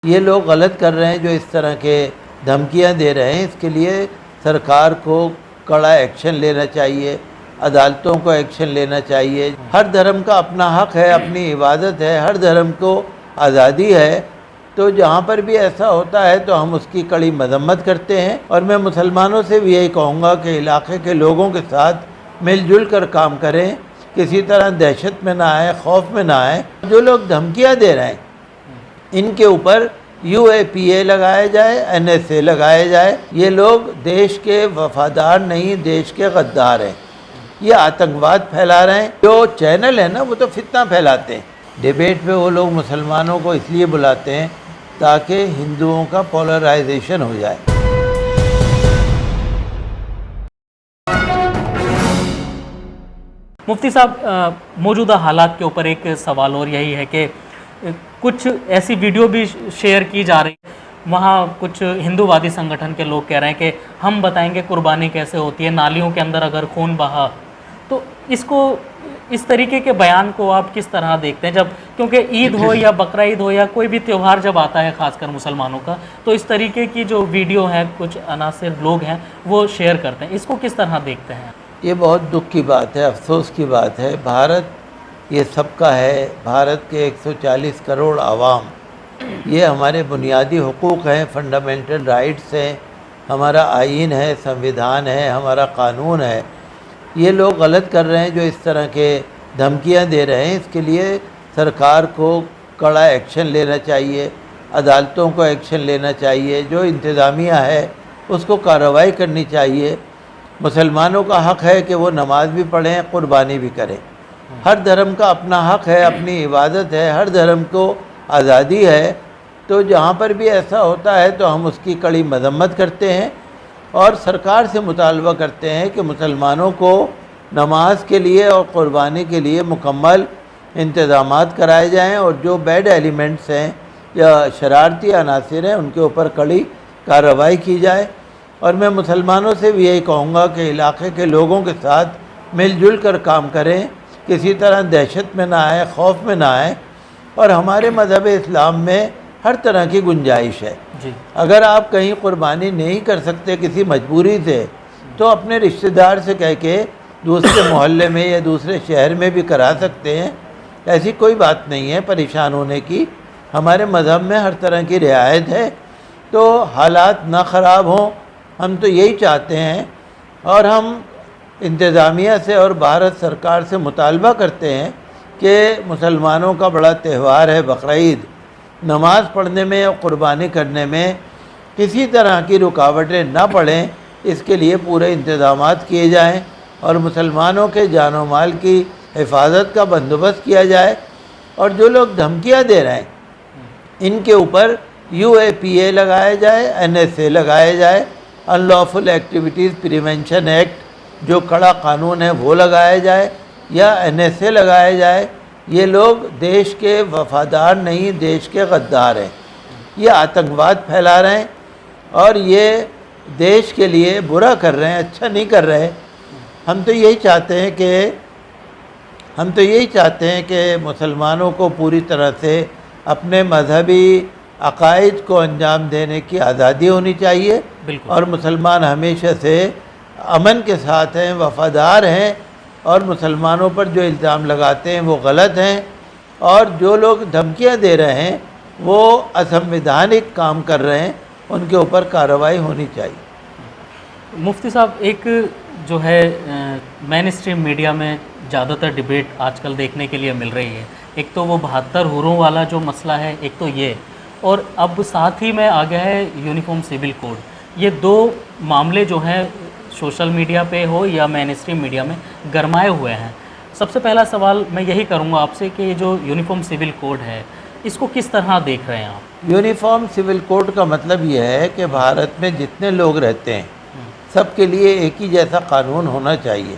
یہ لوگ غلط کر رہے ہیں جو اس طرح کے دھمکیاں دے رہے ہیں. اس کے لیے سرکار کو کڑا ایکشن لینا چاہیے، عدالتوں کو ایکشن لینا چاہیے. ہر دھرم کا اپنا حق ہے، اپنی عبادت ہے، ہر دھرم کو آزادی ہے. تو جہاں پر بھی ایسا ہوتا ہے تو ہم اس کی کڑی مذمت کرتے ہیں. اور میں مسلمانوں سے بھی یہی کہوں گا کہ علاقے کے لوگوں کے ساتھ مل جل کر کام کریں، کسی طرح دہشت میں نہ آئے، خوف میں نہ آئے. جو لوگ دھمکیاں دے رہے ہیں ان کے اوپر UAPA لگایا جائے، NSA لگایا جائے. یہ لوگ دیش کے وفادار نہیں، دیش کے غدار ہیں. یہ آتنکواد پھیلا رہے ہیں. جو چینل ہے نا وہ تو فتنہ پھیلاتے ہیں. ڈیبیٹ پہ وہ لوگ مسلمانوں کو اس لیے بلاتے ہیں تاکہ ہندوؤں کا پولرائزیشن ہو جائے. مفتی صاحب، موجودہ حالات کے اوپر ایک سوال اور یہی ہے کہ کچھ ایسی ویڈیو بھی شیئر کی جا رہی ہے، وہاں کچھ ہندو وادی سنگٹھن کے لوگ کہہ رہے ہیں کہ ہم بتائیں گے قربانی کیسے ہوتی ہے، نالیوں کے اندر اگر خون بہا. تو اس طریقے کے بیان کو آپ کس طرح دیکھتے ہیں؟ کیونکہ عید ہو یا بقرعید ہو یا کوئی بھی تہوار جب آتا ہے خاص کر مسلمانوں کا، تو اس طریقے کی جو ویڈیو ہیں کچھ عناصر لوگ ہیں وہ شیئر کرتے ہیں. اس کو کس طرح دیکھتے ہیں؟ یہ بہت دکھ کی بات ہے، افسوس کی بات ہے. بھارت یہ سب کا ہے. بھارت کے 140 کروڑ عوام، یہ ہمارے بنیادی حقوق ہیں، فنڈامنٹل رائٹس ہیں، ہمارا آئین ہے، سنویدھان ہے، ہمارا قانون ہے. یہ لوگ غلط کر رہے ہیں جو اس طرح کے دھمکیاں دے رہے ہیں. اس کے لیے سرکار کو کڑا ایکشن لینا چاہیے، عدالتوں کو ایکشن لینا چاہیے. جو انتظامیہ ہے اس کو کارروائی کرنی چاہیے. مسلمانوں کا حق ہے کہ وہ نماز بھی پڑھیں، قربانی بھی کریں. ہر دھرم کا اپنا حق ہے، اپنی عبادت ہے، ہر دھرم کو آزادی ہے. تو جہاں پر بھی ایسا ہوتا ہے تو ہم اس کی کڑی مذمت کرتے ہیں اور سرکار سے مطالبہ کرتے ہیں کہ مسلمانوں کو نماز کے لیے اور قربانی کے لیے مکمل انتظامات کرائے جائیں، اور جو بیڈ ایلیمنٹس ہیں یا شرارتی عناصر ہیں ان کے اوپر کڑی کارروائی کی جائے. اور میں مسلمانوں سے بھی یہی کہوں گا کہ علاقے کے لوگوں کے ساتھ مل جل کر کام کریں، کسی طرح دہشت میں نہ آئے، خوف میں نہ آئے. اور ہمارے مذہب اسلام میں ہر طرح کی گنجائش ہے. اگر آپ کہیں قربانی نہیں کر سکتے کسی مجبوری سے تو اپنے رشتہ دار سے کہہ کے دوسرے محلے میں یا دوسرے شہر میں بھی کرا سکتے ہیں. ایسی کوئی بات نہیں ہے پریشان ہونے کی. ہمارے مذہب میں ہر طرح کی رعایت ہے. تو حالات نہ خراب ہوں، ہم تو یہی چاہتے ہیں. اور ہم انتظامیہ سے اور بھارت سرکار سے مطالبہ کرتے ہیں کہ مسلمانوں کا بڑا تہوار ہے بقرعید، نماز پڑھنے میں اور قربانی کرنے میں کسی طرح کی رکاوٹیں نہ پڑیں. اس کے لیے پورے انتظامات کیے جائیں اور مسلمانوں کے جان و مال کی حفاظت کا بندوبست کیا جائے. اور جو لوگ دھمکیاں دے رہے ہیں ان کے اوپر UAPA لگایا جائے، NSA لگایا جائے، ان لافل ایکٹیویٹیز پریونشن ایکٹ جو کڑا قانون ہے وہ لگایا جائے، یا NSA لگایا جائے. یہ لوگ دیش کے وفادار نہیں، دیش کے غدار ہیں. یہ آتنکواد پھیلا رہے ہیں اور یہ دیش کے لیے برا کر رہے ہیں، اچھا نہیں کر رہے. ہم تو یہی چاہتے ہیں کہ مسلمانوں کو پوری طرح سے اپنے مذہبی عقائد کو انجام دینے کی آزادی ہونی چاہیے. اور مسلمان ہمیشہ سے امن کے ساتھ ہیں، وفادار ہیں. اور مسلمانوں پر جو الزام لگاتے ہیں وہ غلط ہیں. اور جو لوگ دھمکیاں دے رہے ہیں وہ اسنویدھانک کام کر رہے ہیں، ان کے اوپر کارروائی ہونی چاہیے. مفتی صاحب، ایک جو ہے مین اسٹریم میڈیا میں زیادہ تر ڈیبیٹ آج کل دیکھنے کے لیے مل رہی ہے. ایک تو وہ 72 حوروں والا جو مسئلہ ہے، ایک تو یہ، اور اب ساتھ ہی میں آ گیا ہے یونیفارم سول کوڈ. یہ دو معاملے جو ہیں سوشل میڈیا پہ ہو یا مین اسٹریم میڈیا میں گرمائے ہوئے ہیں. سب سے پہلا سوال میں یہی کروں گا آپ سے کہ یہ جو یونیفارم سول کوڈ ہے اس کو کس طرح دیکھ رہے ہیں آپ؟ یونیفارم سول کوڈ کا مطلب یہ ہے کہ بھارت میں جتنے لوگ رہتے ہیں سب کے لیے ایک ہی جیسا قانون ہونا چاہیے.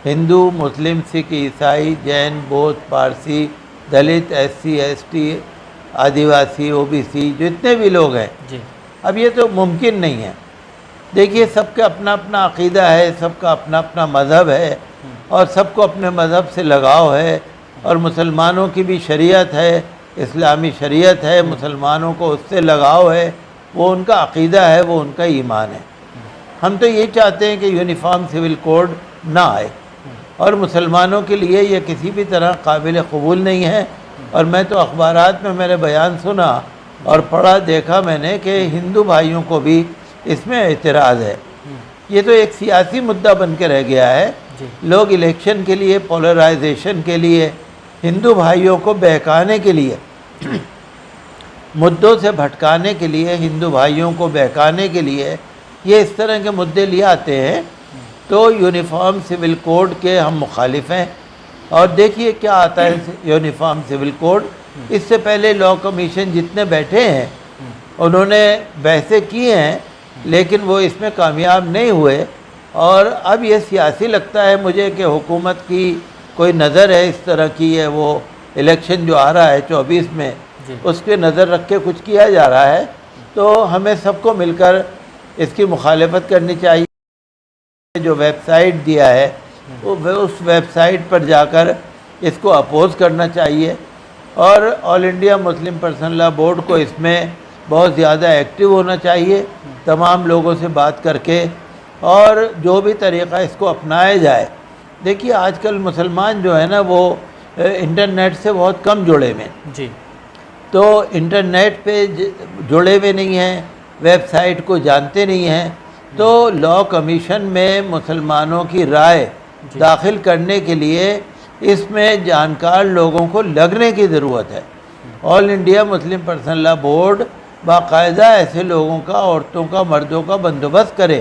ہندو، مسلم، سکھ، عیسائی، جین، بودھ، پارسی، دلت، SC ST، آدیواسی، OBC، جتنے بھی لوگ ہیں. اب یہ تو ممکن نہیں ہے. دیکھیے، سب کا اپنا اپنا عقیدہ ہے، سب کا اپنا اپنا مذہب ہے، اور سب کو اپنے مذہب سے لگاؤ ہے. اور مسلمانوں کی بھی شریعت ہے اسلامی شریعت ہے، مسلمانوں کو اس سے لگاؤ ہے، وہ ان کا عقیدہ ہے، وہ ان کا ایمان ہے۔ ہم تو یہ چاہتے ہیں کہ یونیفارم سول کوڈ نہ آئے، اور مسلمانوں کے لیے یہ کسی بھی طرح قابل قبول نہیں ہے۔ اور میں تو اخبارات میں میرے بیان سنا اور پڑھا دیکھا میں نے کہ ہندو بھائیوں کو بھی اس میں اعتراض ہے۔ یہ تو ایک سیاسی مدعا بن کے رہ گیا ہے۔ لوگ الیکشن کے لیے، پولرائزیشن کے لیے، ہندو بھائیوں کو بہکانے کے لیے، مدعوں سے بھٹکانے کے لیے، ہندو بھائیوں کو بہکانے کے لیے یہ اس طرح کے مدعے لے آتے ہیں۔ تو یونیفارم سول کوڈ کے ہم مخالف ہیں، اور دیکھیے کیا آتا ہے یونیفارم سول کوڈ۔ اس سے پہلے لا کمیشن جتنے بیٹھے ہیں انہوں نے بحثیں کی ہیں، لیکن وہ اس میں کامیاب نہیں ہوئے، اور اب یہ سیاسی لگتا ہے مجھے کہ حکومت کی کوئی نظر ہے اس طرح کی ہے، وہ الیکشن جو آ رہا ہے 24 میں، اس کے نظر رکھ کے کچھ کیا جا رہا ہے۔ تو ہمیں سب کو مل کر اس کی مخالفت کرنی چاہیے۔ جو ویب سائٹ دیا ہے اس ویب سائٹ پر جا کر اس کو اپوز کرنا چاہیے، اور آل انڈیا مسلم پرسنل لا بورڈ کو اس میں بہت زیادہ ایکٹیو ہونا چاہیے، تمام لوگوں سے بات کر کے، اور جو بھی طریقہ اس کو اپنایا جائے۔ دیکھیے آج کل مسلمان جو ہے نا وہ انٹرنیٹ سے بہت کم جڑے ہوئے ہیں، جی، تو انٹرنیٹ پہ جڑے ہوئے نہیں ہیں، ویب سائٹ کو جانتے نہیں ہیں، تو لا کمیشن میں مسلمانوں کی رائے داخل کرنے کے لیے اس میں جانکار لوگوں کو لگنے کی ضرورت ہے۔ آل انڈیا مسلم پرسنل لا بورڈ باقاعدہ ایسے لوگوں کا، عورتوں کا، مردوں کا بندوبست کرے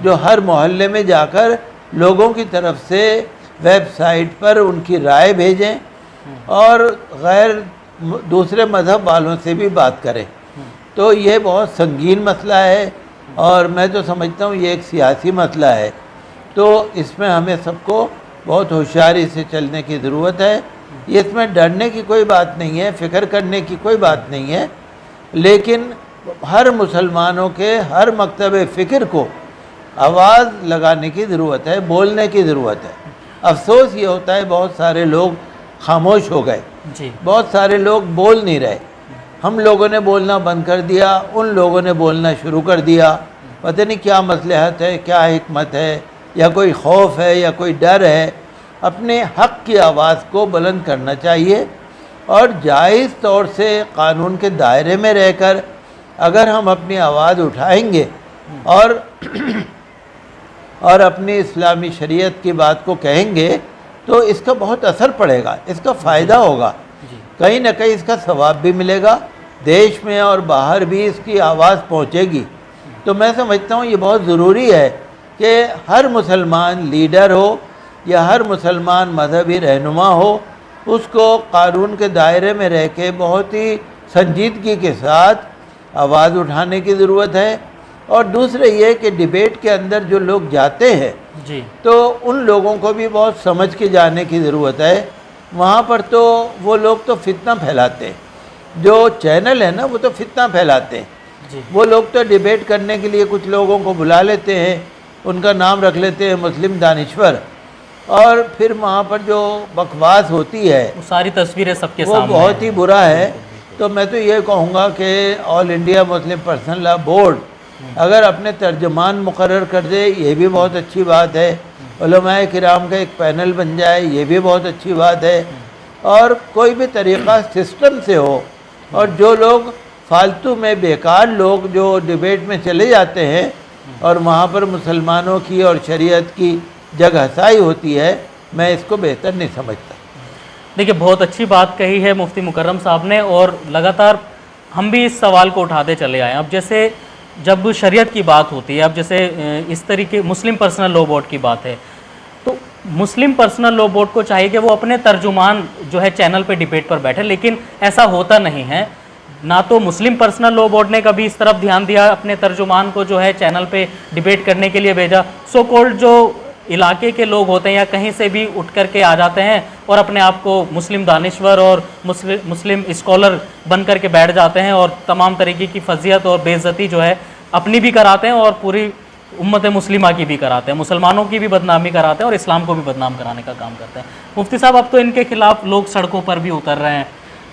جو ہر محلے میں جا کر لوگوں کی طرف سے ویب سائٹ پر ان کی رائے بھیجیں، اور غیر دوسرے مذہب والوں سے بھی بات کریں۔ تو یہ بہت سنگین مسئلہ ہے، اور میں تو سمجھتا ہوں یہ ایک سیاسی مسئلہ ہے، تو اس میں ہمیں سب کو بہت ہوشیاری سے چلنے کی ضرورت ہے۔ یہ اس میں ڈرنے کی کوئی بات نہیں ہے، فکر کرنے کی کوئی بات نہیں ہے، لیکن ہر مسلمانوں کے ہر مکتب فکر کو آواز لگانے کی ضرورت ہے، بولنے کی ضرورت ہے۔ افسوس یہ ہوتا ہے بہت سارے لوگ خاموش ہو گئے، بہت سارے لوگ بول نہیں رہے۔ ہم لوگوں نے بولنا بند کر دیا، ان لوگوں نے بولنا شروع کر دیا۔ پتہ نہیں کیا مصلحت ہے، کیا حکمت ہے، یا کوئی خوف ہے، یا کوئی ڈر ہے۔ اپنے حق کی آواز کو بلند کرنا چاہیے، اور جائز طور سے قانون کے دائرے میں رہ کر اگر ہم اپنی آواز اٹھائیں گے اور اپنی اسلامی شریعت کی بات کو کہیں گے تو اس کا بہت اثر پڑے گا، اس کا فائدہ ہوگا، کہیں نہ کہیں اس کا ثواب بھی ملے گا، دیش میں اور باہر بھی اس کی آواز پہنچے گی۔ تو میں سمجھتا ہوں یہ بہت ضروری ہے کہ ہر مسلمان لیڈر ہو یا ہر مسلمان مذہبی رہنما ہو، اس کو قانون کے دائرے میں رہ کے بہت ہی سنجیدگی کے ساتھ آواز اٹھانے کی ضرورت ہے۔ اور دوسرے یہ کہ ڈیبیٹ کے اندر جو لوگ جاتے ہیں تو ان لوگوں کو بھی بہت سمجھ کے جانے کی ضرورت ہے۔ وہاں پر تو وہ لوگ تو فتنہ پھیلاتے ہیں، جو چینل ہے نا وہ تو فتنہ پھیلاتے ہیں۔ وہ لوگ تو ڈیبیٹ کرنے کے لیے کچھ لوگوں کو بلا لیتے ہیں، ان کا نام رکھ لیتے ہیں مسلم دانشور، اور پھر وہاں پر جو بکواس ہوتی ہے ساری تصویریں سب کے وہ سامنے بہت ہی برا ہے۔ تو میں تو یہ کہوں گا کہ آل انڈیا مسلم پرسنل لا بورڈ اگر اپنے ترجمان مقرر کر دے یہ بھی بہت اچھی بات ہے، علماء کرام کا ایک پینل بن جائے یہ بھی بہت اچھی بات ہے، اور کوئی بھی طریقہ سسٹم سے ہو، اور جو لوگ فالتو میں بیکار لوگ جو ڈیبیٹ میں چلے جاتے ہیں اور وہاں پر مسلمانوں کی اور شریعت کی جگ ہسائی ہوتی ہے، میں اس کو بہتر نہیں سمجھتا۔ دیکھیے بہت اچھی بات کہی ہے مفتی مکرم صاحب نے، اور لگاتار ہم بھی اس سوال کو اٹھاتے چلے آئے ہیں۔ اب جیسے جب شریعت کی بات ہوتی ہے، اب جیسے اس طریقے مسلم پرسنل لا بورڈ کی بات ہے، تو مسلم پرسنل لا بورڈ کو چاہیے کہ وہ اپنے ترجمان جو ہے چینل پہ ڈیبیٹ پر بیٹھے، لیکن ایسا ہوتا نہیں ہے۔ نہ تو مسلم پرسنل لا بورڈ نے کبھی اس طرف دھیان دیا، اپنے ترجمان کو جو ہے چینل پہ ڈیبیٹ کرنے کے لیے بھیجا۔ سو کولڈ جو علاقے کے لوگ ہوتے ہیں یا کہیں سے بھی اٹھ کر کے آ جاتے ہیں اور اپنے آپ کو مسلم دانشور اور مسلم اسکالر بن کر کے بیٹھ جاتے ہیں، اور تمام طریقے کی فضیحت اور بے عزتی جو ہے اپنی بھی کراتے ہیں اور پوری امت مسلمہ کی بھی کراتے ہیں، مسلمانوں کی بھی بدنامی کراتے ہیں اور اسلام کو بھی بدنام کرانے کا کام کرتے ہیں۔ مفتی صاحب اب تو ان کے خلاف لوگ سڑکوں پر بھی اتر رہے ہیں،